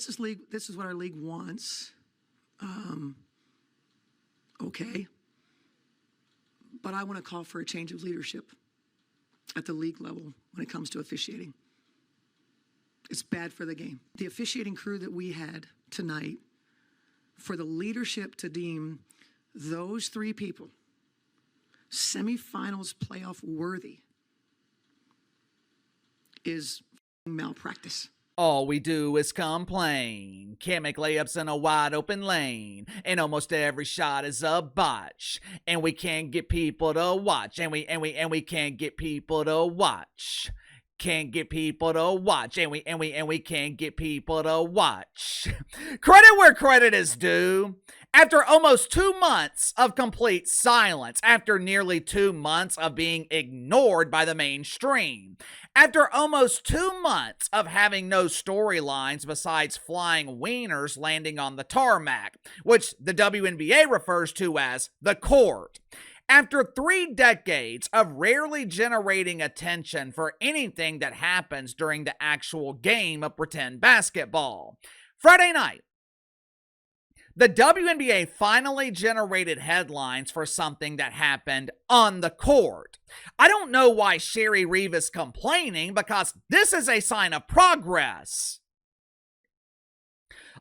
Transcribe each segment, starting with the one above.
this is what our league wants. Okay. But I want to call for a change of leadership at the league level when it comes to officiating. It's bad for the game. The officiating crew that we had tonight, for the leadership to deem those three people semifinals playoff worthy is malpractice. All we do is complain. Can't make layups in a wide open lane. And almost every shot is a botch. And we can't get people to watch. And we can't get people to watch. Can't get people to watch. And we can't get people to watch. Credit where credit is due. After almost 2 months of complete silence, after nearly 2 months of being ignored by the mainstream, after almost 2 months of having no storylines besides flying wieners landing on the tarmac, which the WNBA refers to as the court, after 3 decades of rarely generating attention for anything that happens during the actual game of pretend basketball, Friday night, the WNBA finally generated headlines for something that happened on the court. I don't know why Cheryl Reeve is complaining, because this is a sign of progress.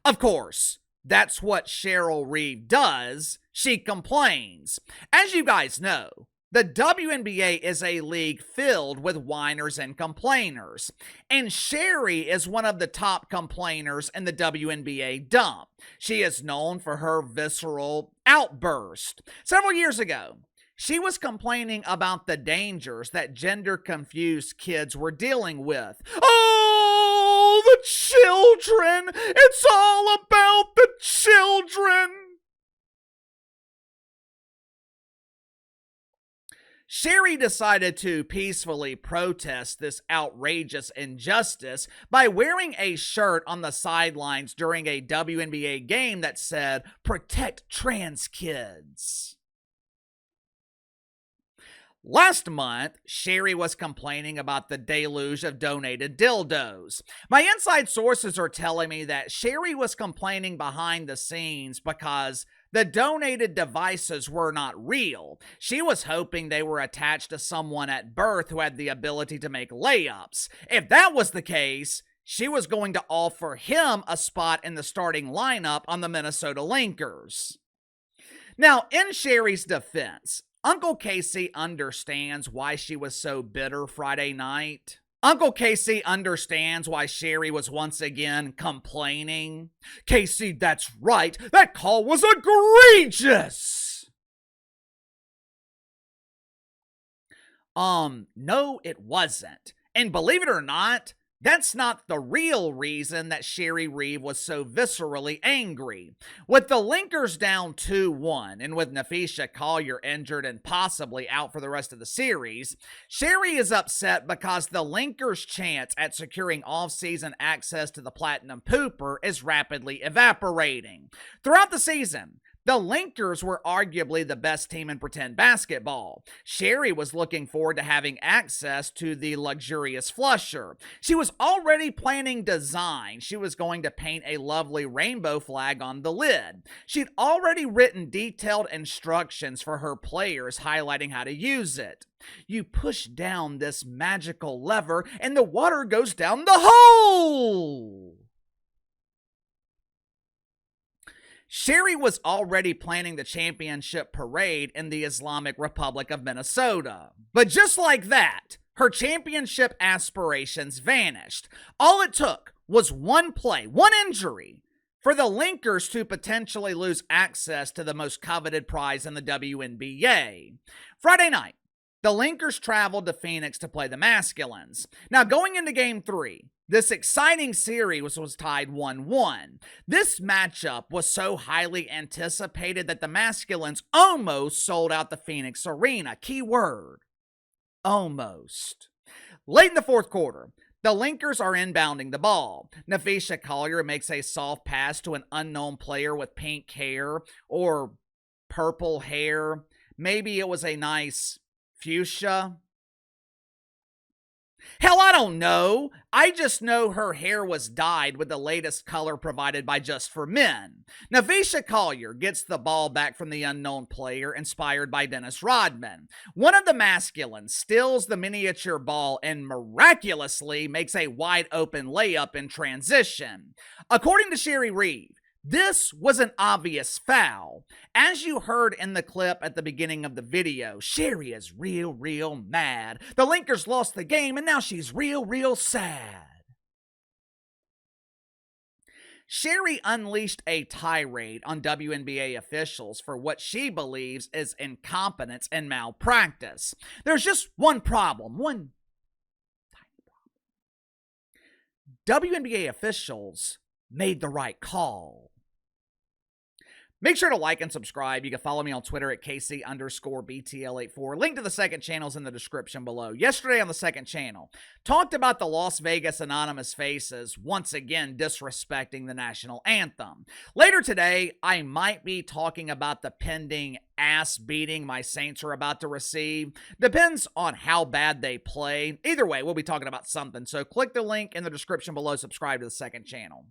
Of course, that's what Cheryl Reeve does. She complains. As you guys know, the WNBA is a league filled with whiners and complainers, and Sherry is one of the top complainers in the WNBA dump. She is known for her visceral outburst. Several years ago, she was complaining about the dangers that gender-confused kids were dealing with. Oh, the children! It's all about the children! Sherry decided to peacefully protest this outrageous injustice by wearing a shirt on the sidelines during a WNBA game that said, "Protect trans kids." Last month, Sherry was complaining about the deluge of donated dildos. My inside sources are telling me that Sherry was complaining behind the scenes because the donated devices were not real. She was hoping they were attached to someone at birth who had the ability to make layups. If that was the case, she was going to offer him a spot in the starting lineup on the Minnesota Lynx. Now, in Sherry's defense, Uncle Casey understands why she was so bitter Friday night. Uncle Casey understands why Sherry was once again complaining. Casey, that's right. That call was egregious. No, it wasn't. And believe it or not, that's not the real reason that Cheryl Reeve was so viscerally angry. With the Lynx down 2-1, and with Napheesa Collier injured and possibly out for the rest of the series, Cheryl is upset because the Lynx' chance at securing off-season access to the Platinum Pooper is rapidly evaporating. Throughout the season, the Lynx were arguably the best team in pretend basketball. Sherry was looking forward to having access to the luxurious flusher. She was already planning design. She was going to paint a lovely rainbow flag on the lid. She'd already written detailed instructions for her players highlighting how to use it. You push down this magical lever and the water goes down the hole! Sherry was already planning the championship parade in the Islamic Republic of Minnesota. But just like that, her championship aspirations vanished. All it took was one play, one injury, for the Lynx to potentially lose access to the most coveted prize in the WNBA. Friday night, the Lynx traveled to Phoenix to play the Masculines. Now, going into Game 3, this exciting series was tied 1-1. This matchup was so highly anticipated that the Masculines almost sold out the Phoenix Arena. Key word, almost. Late in the fourth quarter, the Lynx are inbounding the ball. Napheesa Collier makes a soft pass to an unknown player with pink hair or purple hair. Maybe it was a nice fuchsia. Hell, I don't know. I just know her hair was dyed with the latest color provided by Just for Men. Napheesa Collier gets the ball back from the unknown player inspired by Dennis Rodman. One of the masculines steals the miniature ball and miraculously makes a wide open layup in transition. According to Cheryl Reeve, this was an obvious foul. As you heard in the clip at the beginning of the video, Sherry is real mad. The Linkers lost the game and now she's real sad. Sherry unleashed a tirade on WNBA officials for what she believes is incompetence and malpractice. There's just one problem, one tiny problem. WNBA officials made the right call. Make sure to like and subscribe. You can follow me on Twitter at KC_BTL84. Link to the second channel is in the description below. Yesterday on the second channel, talked about the Las Vegas anonymous faces once again disrespecting the national anthem. Later today, I might be talking about the pending ass beating my Saints are about to receive. Depends on how bad they play. Either way, we'll be talking about something. So click the link in the description below, subscribe to the second channel.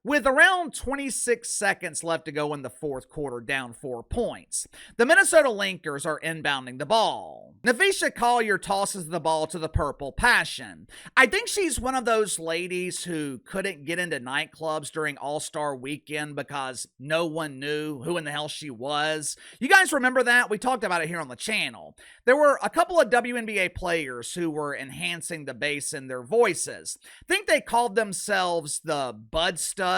With around 26 seconds left to go in the fourth quarter, down 4 points, the Minnesota Lynx are inbounding the ball. Napheesa Collier tosses the ball to the Purple Passion. I think she's one of those ladies who couldn't get into nightclubs during All-Star Weekend because no one knew who in the hell she was. You guys remember that? We talked about it here on the channel. There were a couple of WNBA players who were enhancing the bass in their voices. I think they called themselves the Bud Studs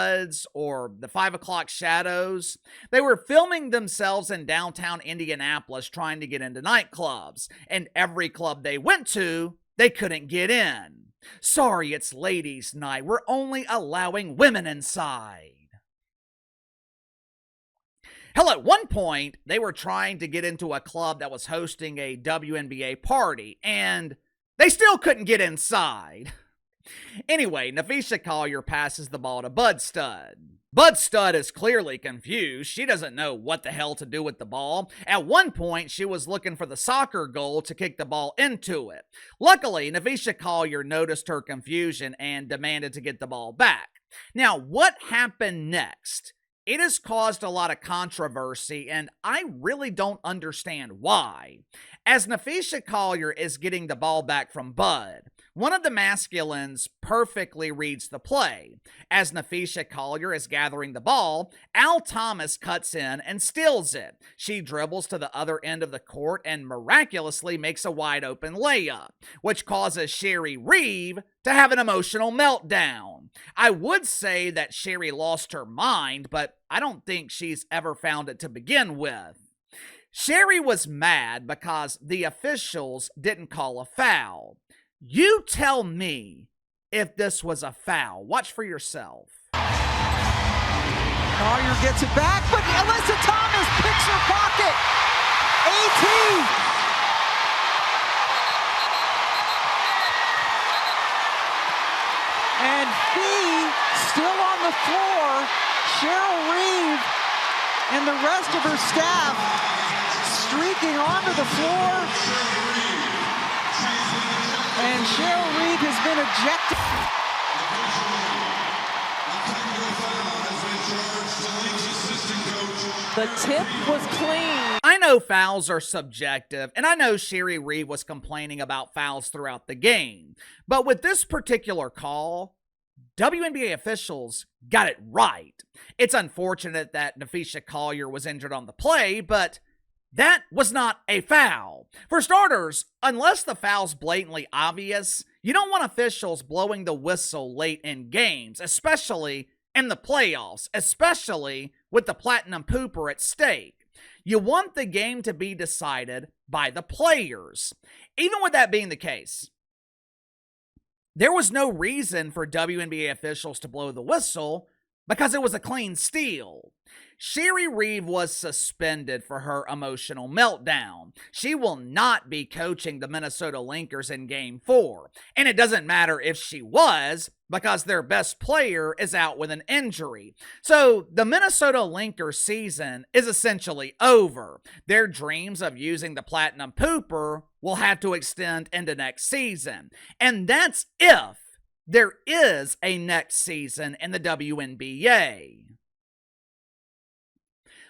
or the 5 o'clock Shadows. They were filming themselves in downtown Indianapolis trying to get into nightclubs, and every club they went to, they couldn't get in. Sorry, it's ladies' night. We're only allowing women inside. Hell, at one point, they were trying to get into a club that was hosting a WNBA party, and they still couldn't get inside. Anyway, Napheesa Collier passes the ball to Bud Stud. Bud Stud is clearly confused. She doesn't know what the hell to do with the ball. At one point, she was looking for the soccer goal to kick the ball into it. Luckily, Napheesa Collier noticed her confusion and demanded to get the ball back. Now, what happened next? It has caused a lot of controversy, and I really don't understand why. As Napheesa Collier is getting the ball back from Bud, one of the masculines perfectly reads the play. As Napheesa Collier is gathering the ball, Al Thomas cuts in and steals it. She dribbles to the other end of the court and miraculously makes a wide open layup, which causes Cheryl Reeve to have an emotional meltdown. I would say that Sherry lost her mind, but I don't think she's ever found it to begin with. Sherry was mad because the officials didn't call a foul. You tell me if this was a foul. Watch for yourself. Collier gets it back, but Alyssa Thomas picks her pocket. AT. And Fee still on the floor. Cheryl Reeve and the rest of her staff streaking onto the floor. And Cheryl Reeve has been ejected. The tip was clean. I know fouls are subjective, and I know Cheryl Reeve was complaining about fouls throughout the game. But with this particular call, WNBA officials got it right. It's unfortunate that Napheesa Collier was injured on the play, but that was not a foul. For starters, unless the foul's blatantly obvious, you don't want officials blowing the whistle late in games, especially in the playoffs, especially with the Platinum Pooper at stake. You want the game to be decided by the players. Even with that being the case, there was no reason for WNBA officials to blow the whistle because it was a clean steal. Cheryl Reeve was suspended for her emotional meltdown. She will not be coaching the Minnesota Lynx in Game 4. And it doesn't matter if she was, because their best player is out with an injury. So the Minnesota Lynx season is essentially over. Their dreams of using the Platinum Pooper will have to extend into next season. And that's if there is a next season in the WNBA.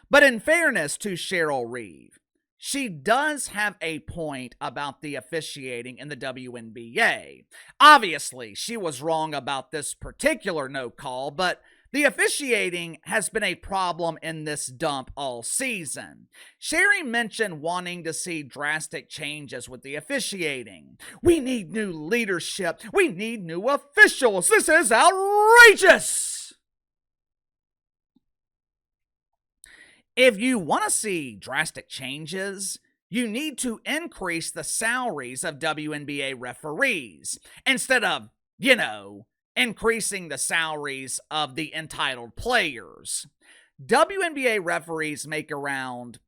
But in fairness to Cheryl Reeve, she does have a point about the officiating in the WNBA. Obviously, she was wrong about this particular no call, but the officiating has been a problem in this dump all season. Sherry mentioned wanting to see drastic changes with the officiating. We need new leadership. We need new officials. This is outrageous. If you want to see drastic changes, you need to increase the salaries of WNBA referees instead of, increasing the salaries of the entitled players. WNBA referees make around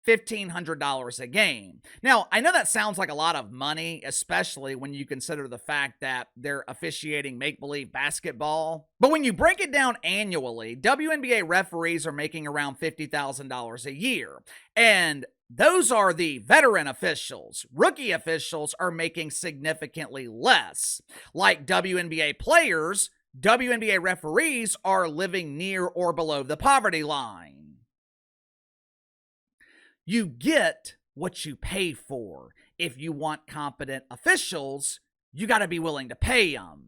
$1,500 a game. Now, I know that sounds like a lot of money, especially when you consider the fact that they're officiating make-believe basketball. But when you break it down annually, WNBA referees are making around $50,000 a year. And those are the veteran officials. Rookie officials are making significantly less. Like WNBA players, WNBA referees are living near or below the poverty line. You get what you pay for. If you want competent officials, you got to be willing to pay them.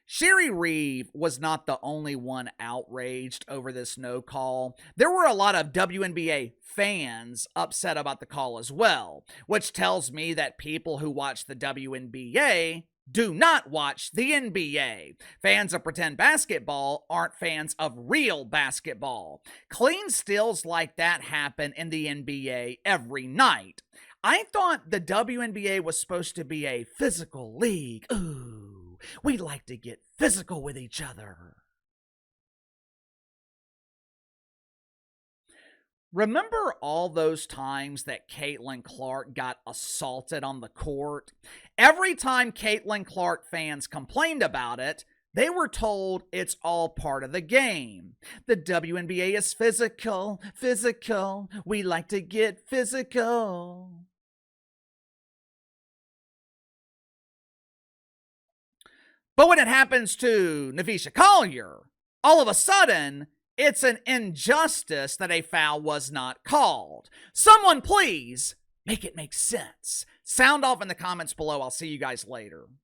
Cheryl Reeve was not the only one outraged over this no call. There were a lot of WNBA fans upset about the call as well, which tells me that people who watch the WNBA do not watch the NBA. Fans of pretend basketball aren't fans of real basketball. Clean steals like that happen in the NBA every night. I thought the WNBA was supposed to be a physical league. Ooh, we like to get physical with each other. Remember all those times that Caitlin Clark got assaulted on the court? Every time Caitlin Clark fans complained about it, they were told it's all part of the game. The WNBA is physical. We like to get physical. But when it happens to Napheesa Collier, all of a sudden, it's an injustice that a foul was not called. Someone please make it make sense. Sound off in the comments below. I'll see you guys later.